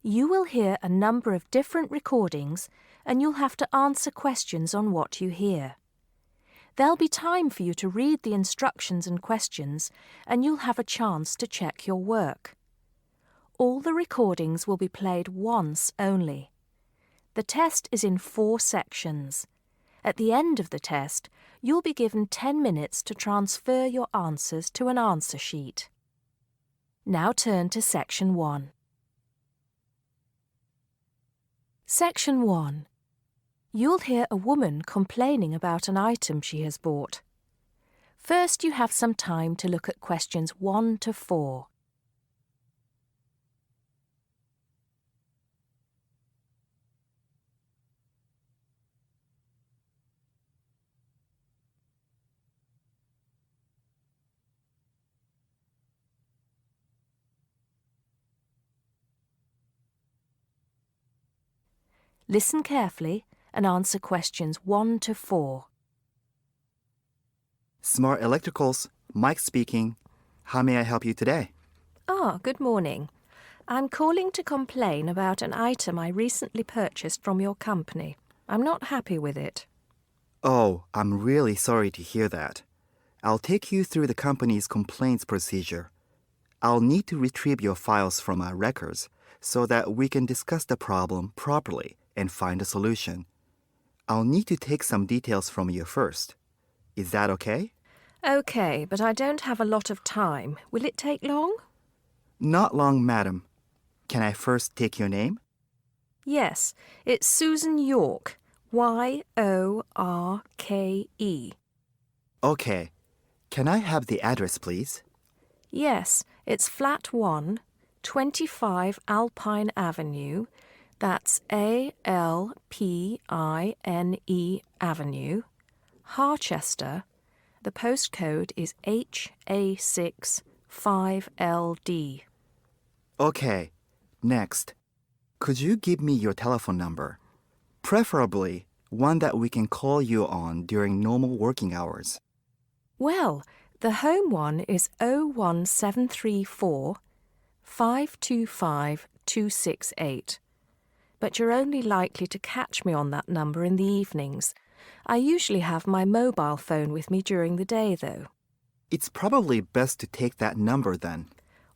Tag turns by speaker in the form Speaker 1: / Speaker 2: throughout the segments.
Speaker 1: You will hear a number of different recordings and you'll have to answer questions on what you hear. There'll be time for you to read the instructions and questions and you'll have a chance to check your work. All the recordings will be played once only. The test is in 4 sections. At the end of the test, you'll be given 10 minutes to transfer your answers to an answer sheet. Now turn to Section 1. Section 1. You'll hear a woman complaining about an item she has bought. First, you have some time to look at questions 1 to 4. Listen carefully and answer questions 1 to 4.
Speaker 2: Smart Electricals, Mike speaking. How may I help you today?
Speaker 1: Good morning. I'm calling to complain about an item I recently purchased from your company. I'm not happy with it.
Speaker 2: Oh, I'm really sorry to hear that. I'll take you through the company's complaints procedure. I'll need to retrieve your files from our records so that we can discuss the problem properly and find a solution. I'll need to take some details from you first. Is that okay?
Speaker 1: Okay, but I don't have a lot of time. Will it take long?
Speaker 2: Not long, madam. Can I first take your name?
Speaker 1: Yes, it's Susan Yorke, Yorke.
Speaker 2: Okay. Can I have the address, please?
Speaker 1: Yes, it's Flat 1, 25 Alpine Avenue. That's ALPINE Avenue, Harchester. The postcode is HA6 5LD.
Speaker 2: Okay. Next. Could you give me your telephone number? Preferably one that we can call you on during normal working hours.
Speaker 1: Well, the home one is 01734 525 268. But you're only likely to catch me on that number in the evenings. I usually have my mobile phone with me during the day, though.
Speaker 2: It's probably best to take that number then.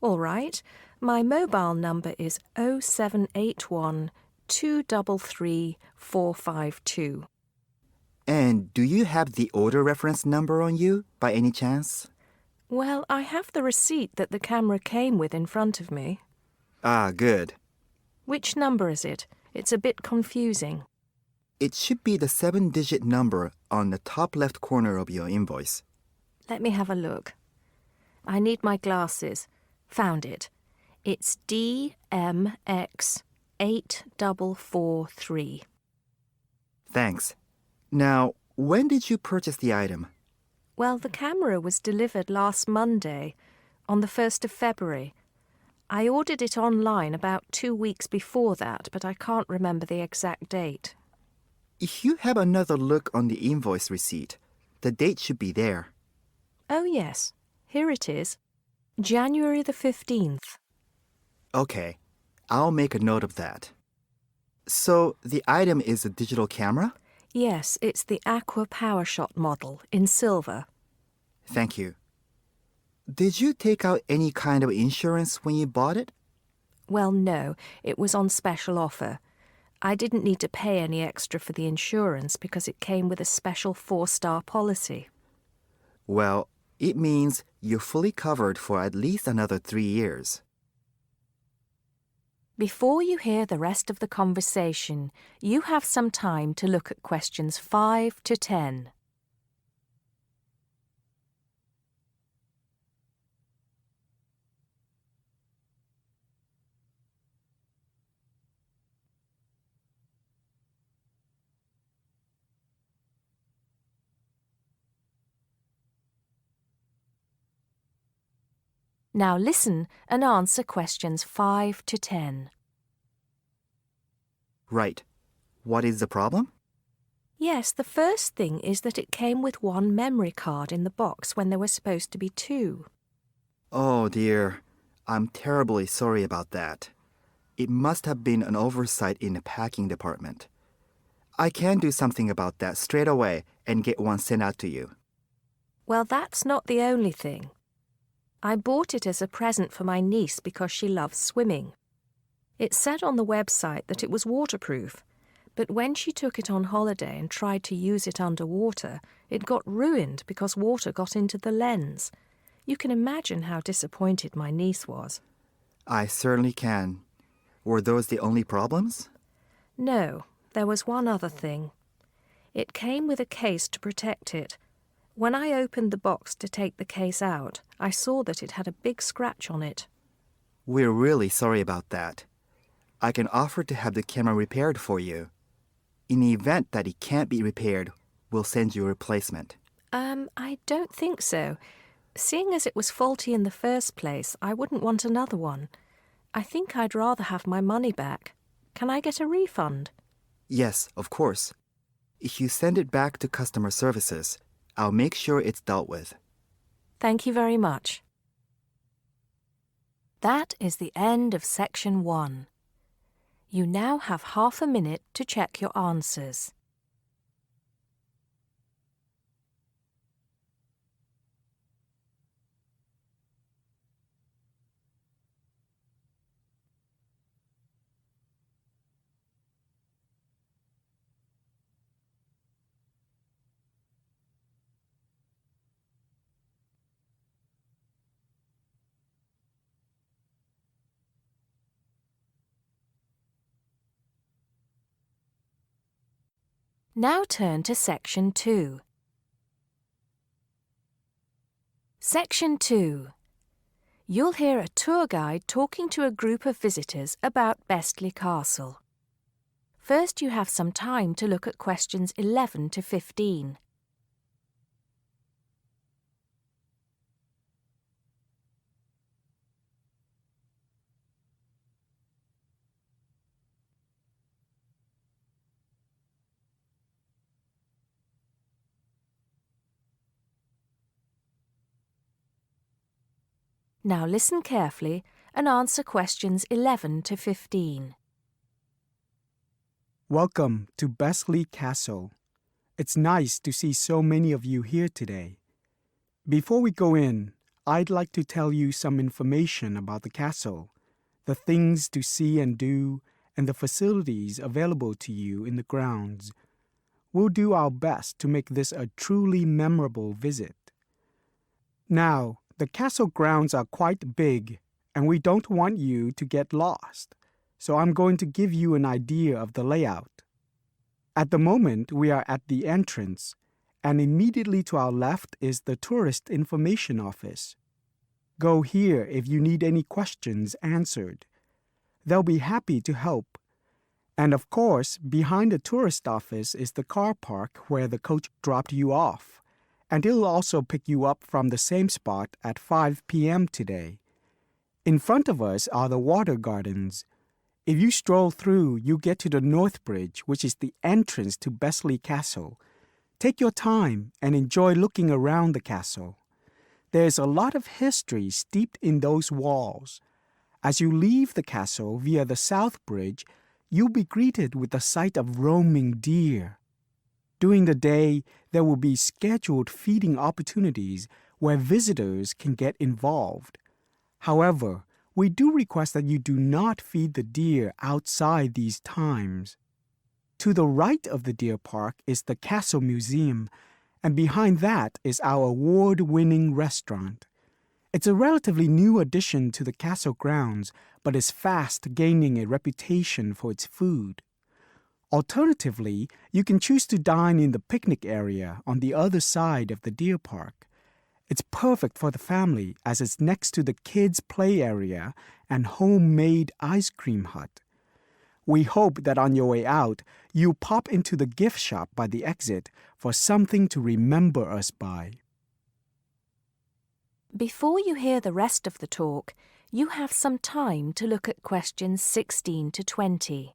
Speaker 1: All right. My mobile number is 0781 233 452.
Speaker 2: And do you have the order reference number on you, by any chance?
Speaker 1: Well, I have the receipt that the camera came with in front of me.
Speaker 2: Ah, good.
Speaker 1: Which number is it? It's a bit confusing.
Speaker 2: It should be the 7-digit number on the top left corner of your invoice.
Speaker 1: Let me have a look. I need my glasses. Found it. It's DMX8443.
Speaker 2: Thanks. Now, when did you purchase the item?
Speaker 1: Well, the camera was delivered last Monday, on the 1st of February. I ordered it online about 2 weeks before that, but I can't remember the exact date.
Speaker 2: If you have another look on the invoice receipt, the date should be there.
Speaker 1: Oh, yes. Here it is. January the 15th.
Speaker 2: Okay, I'll make a note of that. So, the item is a digital camera?
Speaker 1: Yes, it's the Aqua PowerShot model in silver.
Speaker 2: Thank you. Did you take out any kind of insurance when you bought it?
Speaker 1: Well, no, it was on special offer. I didn't need to pay any extra for the insurance because it came with a special 4-star policy.
Speaker 2: Well, it means you're fully covered for at least another 3 years.
Speaker 1: Before you hear the rest of the conversation, you have some time to look at questions 5 to 10. Now listen and answer questions 5 to 10.
Speaker 2: Right. What is the problem?
Speaker 1: Yes, the first thing is that it came with 1 memory card in the box when there were supposed to be 2.
Speaker 2: Oh dear, I'm terribly sorry about that. It must have been an oversight in the packing department. I can do something about that straight away and get one sent out to you.
Speaker 1: Well, that's not the only thing. I bought it as a present for my niece because she loves swimming. It said on the website that it was waterproof, but when she took it on holiday and tried to use it underwater, it got ruined because water got into the lens. You can imagine how disappointed my niece was.
Speaker 2: I certainly can. Were those the only problems?
Speaker 1: No, there was one other thing. It came with a case to protect it. When I opened the box to take the case out, I saw that it had a big scratch on it.
Speaker 2: We're really sorry about that. I can offer to have the camera repaired for you. In the event that it can't be repaired, we'll send you a replacement.
Speaker 1: I don't think so. Seeing as it was faulty in the first place, I wouldn't want another one. I think I'd rather have my money back. Can I get a refund?
Speaker 2: Yes, of course. If you send it back to customer services, I'll make sure it's dealt with.
Speaker 1: Thank you very much. That is the end of section 1. You now have half a minute to check your answers. Now turn to section 2. Section 2. You'll hear a tour guide talking to a group of visitors about Bestley Castle. First, you have some time to look at questions 11 to 15. Now listen carefully and answer questions 11 to 15.
Speaker 3: Welcome to Bestley Castle. It's nice to see so many of you here today. Before we go in, I'd like to tell you some information about the castle, the things to see and do, and the facilities available to you in the grounds. We'll do our best to make this a truly memorable visit. Now, the castle grounds are quite big, and we don't want you to get lost, so I'm going to give you an idea of the layout. At the moment, we are at the entrance, and immediately to our left is the Tourist Information Office. Go here if you need any questions answered. They'll be happy to help. And of course, behind the tourist office is the car park where the coach dropped you off, and it'll also pick you up from the same spot at 5 p.m. today. In front of us are the water gardens. If you stroll through, you get to the North Bridge, which is the entrance to Bestley Castle. Take your time and enjoy looking around the castle. There's a lot of history steeped in those walls. As you leave the castle via the South Bridge, you'll be greeted with the sight of roaming deer. During the day, there will be scheduled feeding opportunities where visitors can get involved. However, we do request that you do not feed the deer outside these times. To the right of the deer park is the Castle Museum, and behind that is our award-winning restaurant. It's a relatively new addition to the castle grounds, but is fast gaining a reputation for its food. Alternatively, you can choose to dine in the picnic area on the other side of the deer park. It's perfect for the family as it's next to the kids' play area and homemade ice cream hut. We hope that on your way out, you pop into the gift shop by the exit for something to remember us by.
Speaker 1: Before you hear the rest of the talk, you have some time to look at questions 16 to 20.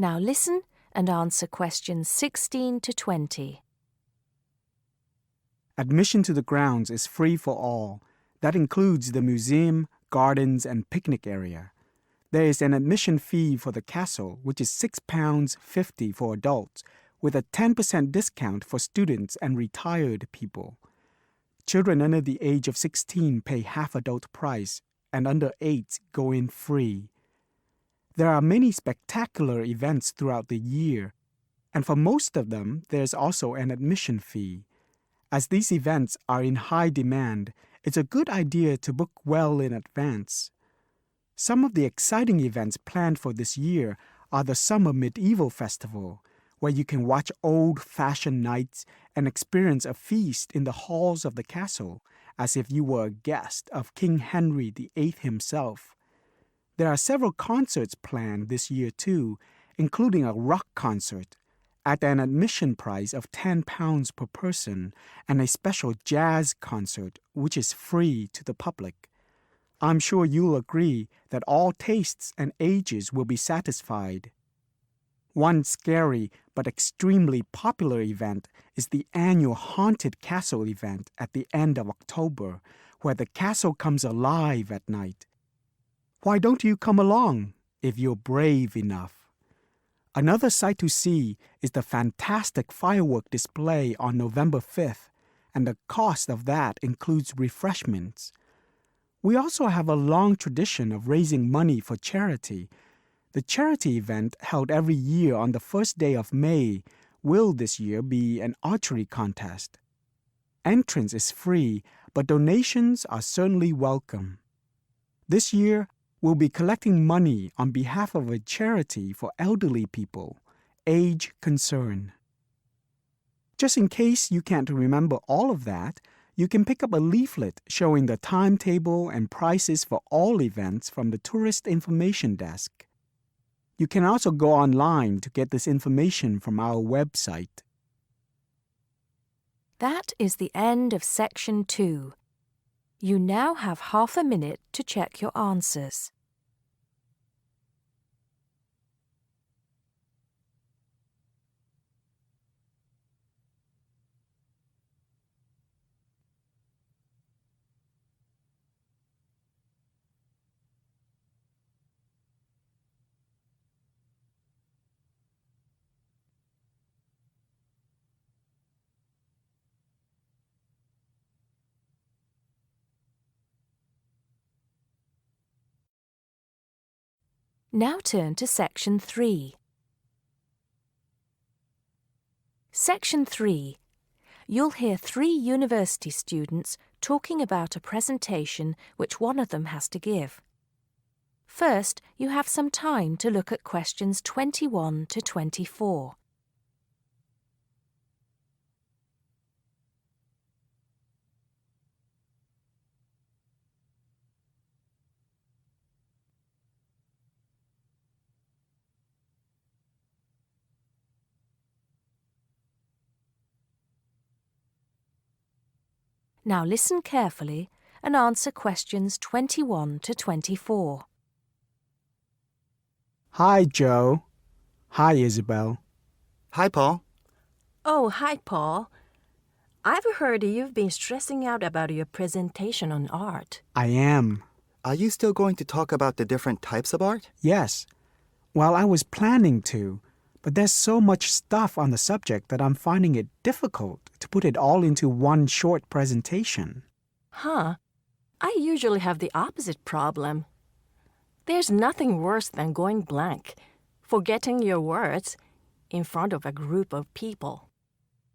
Speaker 1: Now listen and answer questions 16 to 20.
Speaker 3: Admission to the grounds is free for all. That includes the museum, gardens, and picnic area. There is an admission fee for the castle, which is £6.50 for adults, with a 10% discount for students and retired people. Children under the age of 16 pay half adult price, and under 8 go in free. There are many spectacular events throughout the year, and for most of them, there's also an admission fee. As these events are in high demand, it's a good idea to book well in advance. Some of the exciting events planned for this year are the Summer Medieval Festival, where you can watch old-fashioned knights and experience a feast in the halls of the castle, as if you were a guest of King Henry VIII himself. There are several concerts planned this year too, including a rock concert at an admission price of £10 per person and a special jazz concert which is free to the public. I'm sure you'll agree that all tastes and ages will be satisfied. One scary but extremely popular event is the annual Haunted Castle event at the end of October, where the castle comes alive at night. Why don't you come along if you're brave enough? Another sight to see is the fantastic firework display on November 5th, and the cost of that includes refreshments. We also have a long tradition of raising money for charity. The charity event held every year on the first day of May will this year be an archery contest. Entrance is free, but donations are certainly welcome. This year, we'll be collecting money on behalf of a charity for elderly people, Age Concern. Just in case you can't remember all of that, you can pick up a leaflet showing the timetable and prices for all events from the Tourist Information Desk. You can also go online to get this information from our website.
Speaker 1: That is the end of Section 2. You now have half a minute to check your answers. Now turn to Section 3. Section 3. You'll hear 3 university students talking about a presentation which one of them has to give. First, you have some time to look at questions 21 to 24. Now listen carefully and answer questions 21 to 24.
Speaker 3: Hi, Joe. Hi, Isabel.
Speaker 2: Hi, Paul.
Speaker 4: Oh, hi, Paul. I've heard you've been stressing out about your presentation on art.
Speaker 3: I am.
Speaker 2: Are you still going to talk about the different types of art?
Speaker 3: Yes. Well, I was planning to, but there's so much stuff on the subject that I'm finding it difficult to put it all into one short presentation.
Speaker 4: Huh. I usually have the opposite problem. There's nothing worse than going blank, forgetting your words in front of a group of people.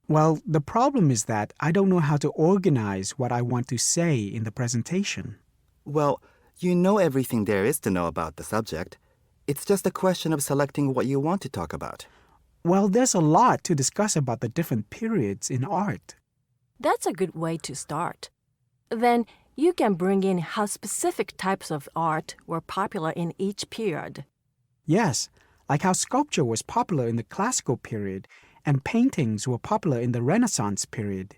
Speaker 3: Well, the problem is that I don't know how to organize what I want to say in the presentation.
Speaker 2: Well, you know everything there is to know about the subject. It's just a question of selecting what you want to talk about.
Speaker 3: Well, there's a lot to discuss about the different periods in art.
Speaker 4: That's a good way to start. Then you can bring in how specific types of art were popular in each period.
Speaker 3: Yes, like how sculpture was popular in the classical period and paintings were popular in the Renaissance period.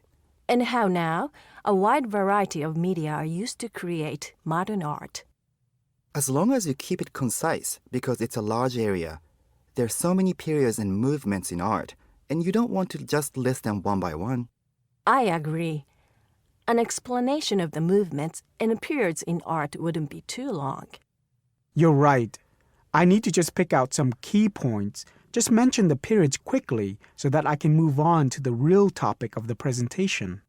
Speaker 4: And how now a wide variety of media are used to create modern art.
Speaker 2: As long as you keep it concise, because it's a large area, There's so many periods and movements in art, and you don't want to just list them one by one.
Speaker 4: I agree. An explanation of the movements and periods in art wouldn't be too long.
Speaker 3: You're right. I need to just pick out some key points. Just mention the periods quickly so that I can move on to the real topic of the presentation.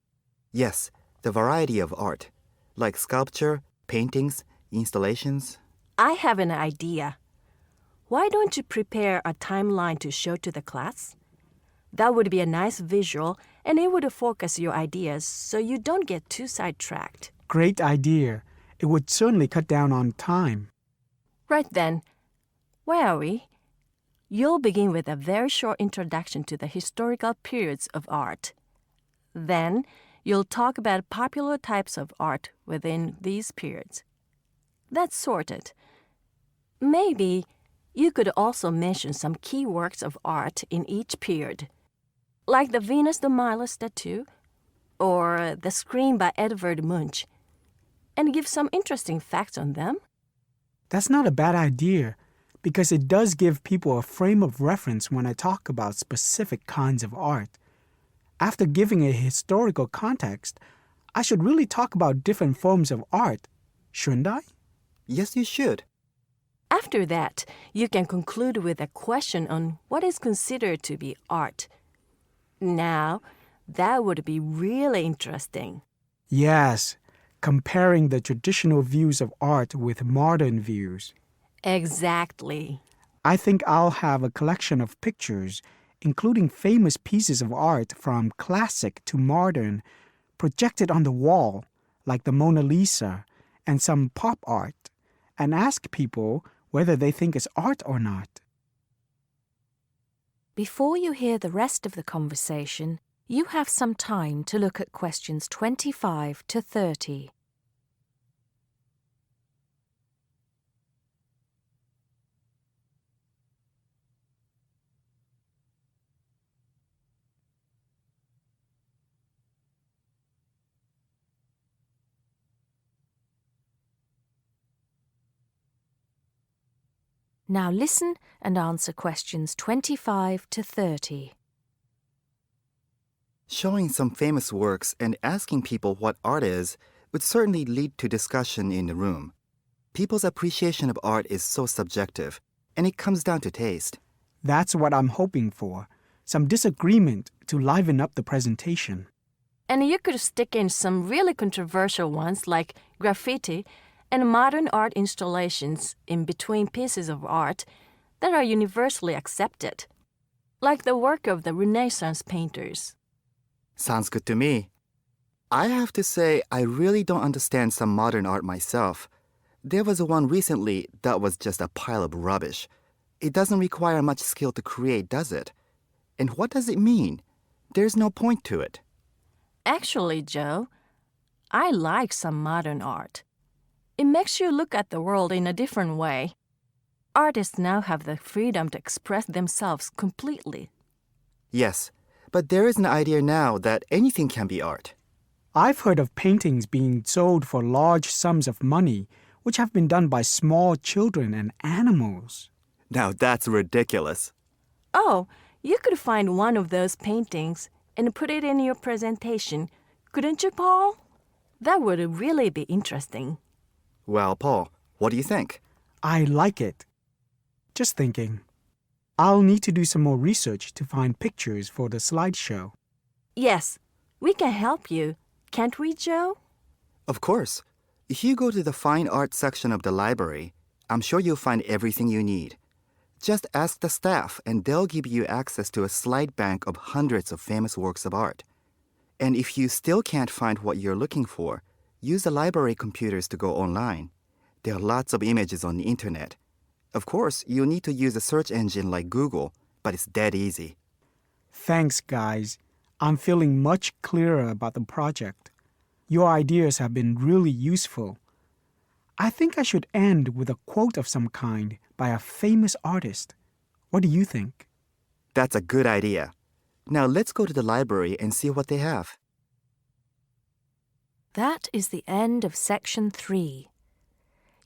Speaker 2: Yes, the variety of art, like sculpture, paintings, installations.
Speaker 4: I have an idea. Why don't you prepare a timeline to show to the class? That would be a nice visual, and it would focus your ideas so you don't get too sidetracked.
Speaker 3: Great idea. It would certainly cut down on time.
Speaker 4: Right then, where are we? You'll begin with a very short introduction to the historical periods of art. Then, you'll talk about popular types of art within these periods. That's sorted. Maybe you could also mention some key works of art in each period, like the Venus de Milo statue or the Scream by Edvard Munch, and give some interesting facts on them.
Speaker 3: That's not a bad idea, because it does give people a frame of reference when I talk about specific kinds of art. After giving a historical context, I should really talk about different forms of art, shouldn't I?
Speaker 2: Yes, you should.
Speaker 4: After that, you can conclude with a question on what is considered to be art. Now, that would be really interesting.
Speaker 3: Yes, comparing the traditional views of art with modern views.
Speaker 4: Exactly.
Speaker 3: I think I'll have a collection of pictures, including famous pieces of art from classic to modern, projected on the wall, like the Mona Lisa, and some pop art, and ask people whether they think it's art or not.
Speaker 1: Before you hear the rest of the conversation, you have some time to look at questions 25 to 30. Now listen and answer questions 25 to 30.
Speaker 2: Showing some famous works and asking people what art is would certainly lead to discussion in the room. People's appreciation of art is so subjective, and it comes down to taste.
Speaker 3: That's what I'm hoping for, some disagreement to liven up the presentation.
Speaker 4: And you could stick in some really controversial ones like graffiti and modern art installations in between pieces of art that are universally accepted, like the work of the Renaissance painters.
Speaker 2: Sounds good to me. I have to say, I really don't understand some modern art myself. There was one recently that was just a pile of rubbish. It doesn't require much skill to create, does it? And what does it mean? There's no point to it.
Speaker 4: Actually, Joe, I like some modern art. It makes you look at the world in a different way. Artists now have the freedom to express themselves completely.
Speaker 2: Yes, but there is an idea now that anything can be art.
Speaker 3: I've heard of paintings being sold for large sums of money, which have been done by small children and animals.
Speaker 2: Now that's ridiculous.
Speaker 4: Oh, you could find one of those paintings and put it in your presentation, couldn't you, Paul? That would really be interesting.
Speaker 2: Well, Paul, what do you think?
Speaker 3: I like it. Just thinking. I'll need to do some more research to find pictures for the slideshow.
Speaker 4: Yes, we can help you, can't we, Joe?
Speaker 2: Of course. If you go to the fine art section of the library, I'm sure you'll find everything you need. Just ask the staff and they'll give you access to a slide bank of hundreds of famous works of art. And if you still can't find what you're looking for, use the library computers to go online. There are lots of images on the internet. Of course, you'll need to use a search engine like Google, but it's dead easy.
Speaker 3: Thanks, guys. I'm feeling much clearer about the project. Your ideas have been really useful. I think I should end with a quote of some kind by a famous artist. What do you think?
Speaker 2: That's a good idea. Now let's go to the library and see what they have.
Speaker 1: That is the end of section 3.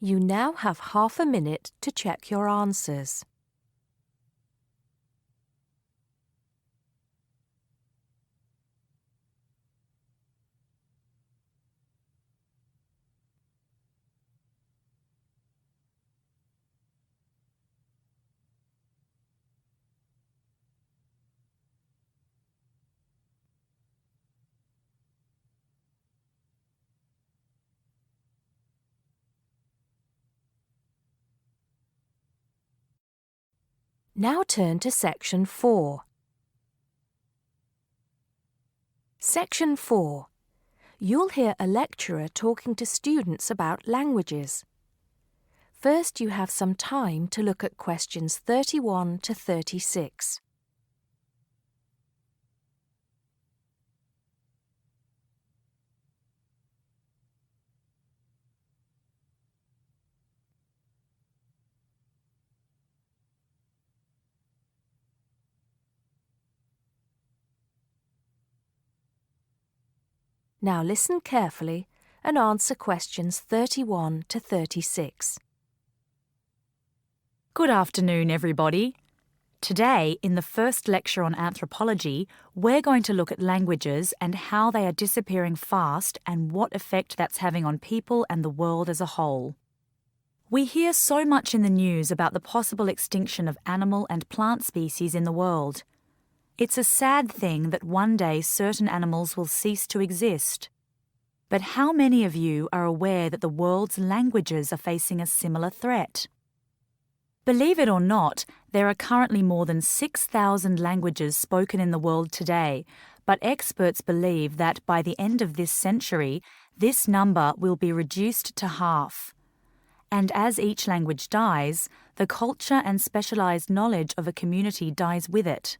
Speaker 1: You now have half a minute to check your answers. Now turn to Section 4. Section 4. You'll hear a lecturer talking to students about languages. First, you have some time to look at questions 31 to 36. Now listen carefully and answer questions 31 to 36.
Speaker 5: Good afternoon, everybody. Today, in the first lecture on anthropology, we're going to look at languages and how they are disappearing fast and what effect that's having on people and the world as a whole. We hear so much in the news about the possible extinction of animal and plant species in the world. It's a sad thing that one day certain animals will cease to exist. But how many of you are aware that the world's languages are facing a similar threat? Believe it or not, there are currently more than 6,000 languages spoken in the world today, but experts believe that by the end of this century, this number will be reduced to half. And as each language dies, the culture and specialized knowledge of a community dies with it.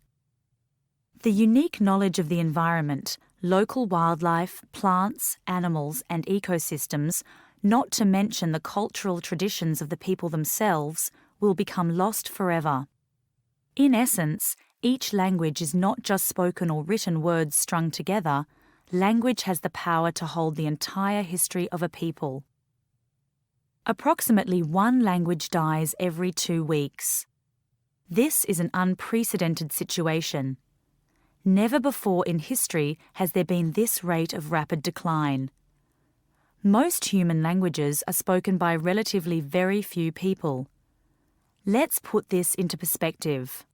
Speaker 5: The unique knowledge of the environment, local wildlife, plants, animals, and ecosystems, not to mention the cultural traditions of the people themselves, will become lost forever. In essence, each language is not just spoken or written words strung together. Language has the power to hold the entire history of a people. Approximately one language dies every 2 weeks. This is an unprecedented situation. Never before in history has there been this rate of rapid decline. Most human languages are spoken by relatively very few people. Let's put this into perspective.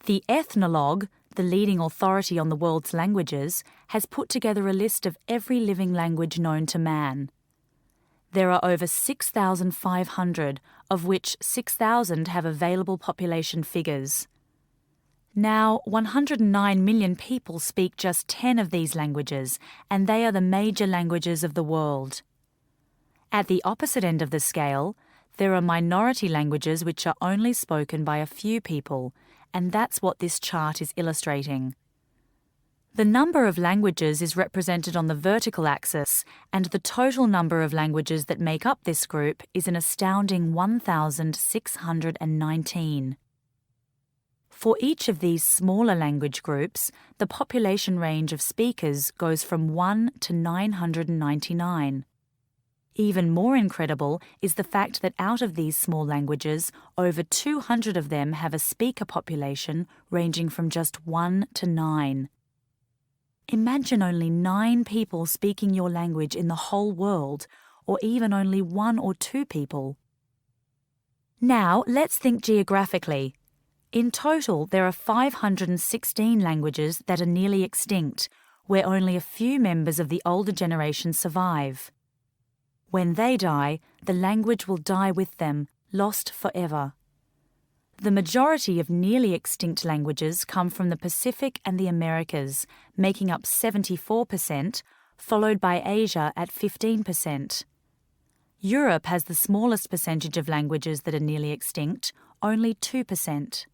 Speaker 5: The Ethnologue, the leading authority on the world's languages, has put together a list of every living language known to man. There are over 6,500, of which 6,000 have available population figures. Now, 109 million people speak just 10 of these languages, and they are the major languages of the world. At the opposite end of the scale, there are minority languages which are only spoken by a few people, and that's what this chart is illustrating. The number of languages is represented on the vertical axis, and the total number of languages that make up this group is an astounding 1,619. For each of these smaller language groups, the population range of speakers goes from 1 to 999. Even more incredible is the fact that out of these small languages, over 200 of them have a speaker population ranging from just 1 to 9. Imagine only 9 people speaking your language in the whole world, or even only 1 or 2 people. Now, let's think geographically. In total, there are 516 languages that are nearly extinct, where only a few members of the older generation survive. When they die, the language will die with them, lost forever. The majority of nearly extinct languages come from the Pacific and the Americas, making up 74%, followed by Asia at 15%. Europe has the smallest percentage of languages that are nearly extinct, only 2%.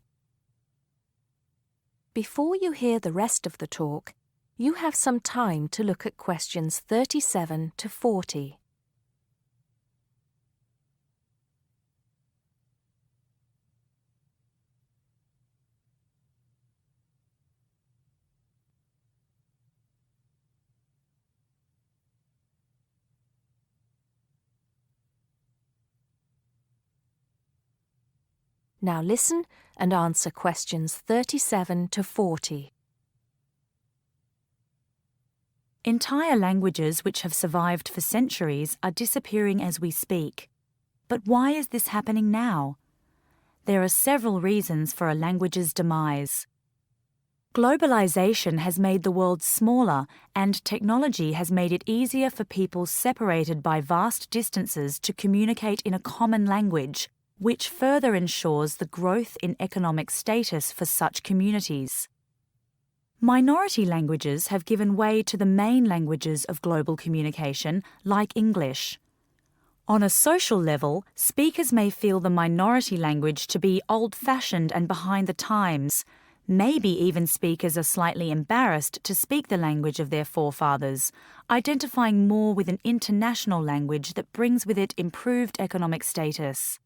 Speaker 1: Before you hear the rest of the talk, you have some time to look at questions 37 to 40. Now listen and answer questions 37 to 40.
Speaker 5: Entire languages which have survived for centuries are disappearing as we speak. But why is this happening now? There are several reasons for a language's demise. Globalization has made the world smaller, and technology has made it easier for people separated by vast distances to communicate in a common language, which further ensures the growth in economic status for such communities. Minority languages have given way to the main languages of global communication, like English. On a social level, speakers may feel the minority language to be old-fashioned and behind the times. Maybe even speakers are slightly embarrassed to speak the language of their forefathers, identifying more with an international language that brings with it improved economic status.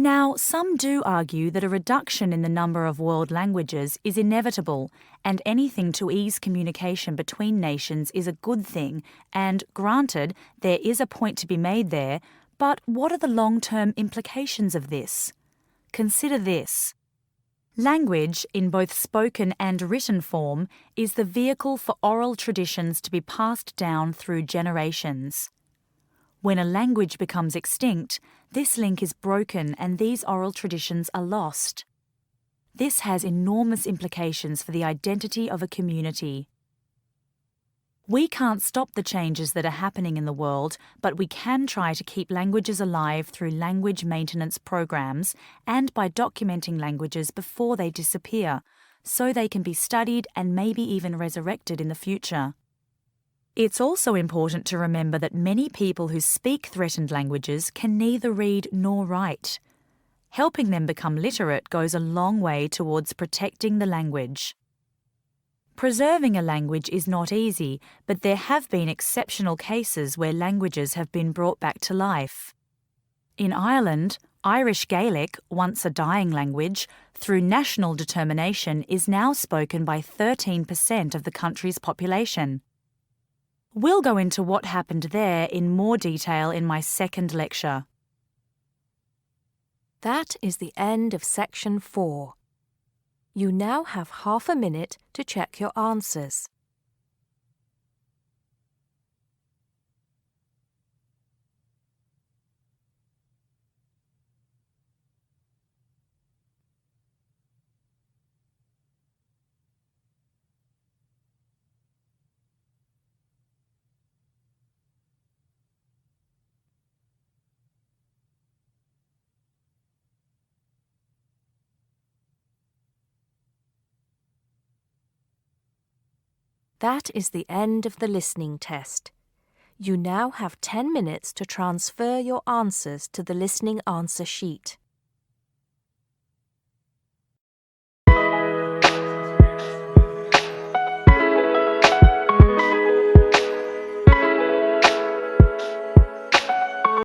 Speaker 5: Now, some do argue that a reduction in the number of world languages is inevitable, and anything to ease communication between nations is a good thing, and granted, there is a point to be made there, but what are the long-term implications of this? Consider this. Language, in both spoken and written form, is the vehicle for oral traditions to be passed down through generations. When a language becomes extinct, this link is broken and these oral traditions are lost. This has enormous implications for the identity of a community. We can't stop the changes that are happening in the world, but we can try to keep languages alive through language maintenance programs and by documenting languages before they disappear, so they can be studied and maybe even resurrected in the future. It's also important to remember that many people who speak threatened languages can neither read nor write. Helping them become literate goes a long way towards protecting the language. Preserving a language is not easy, but there have been exceptional cases where languages have been brought back to life. In Ireland, Irish Gaelic, once a dying language, through national determination is now spoken by 13% of the country's population. We'll go into what happened there in more detail in my second lecture.
Speaker 1: That is the end of section 4. You now have half a minute to check your answers. That is the end of the listening test. You now have 10 minutes to transfer your answers to the listening answer sheet.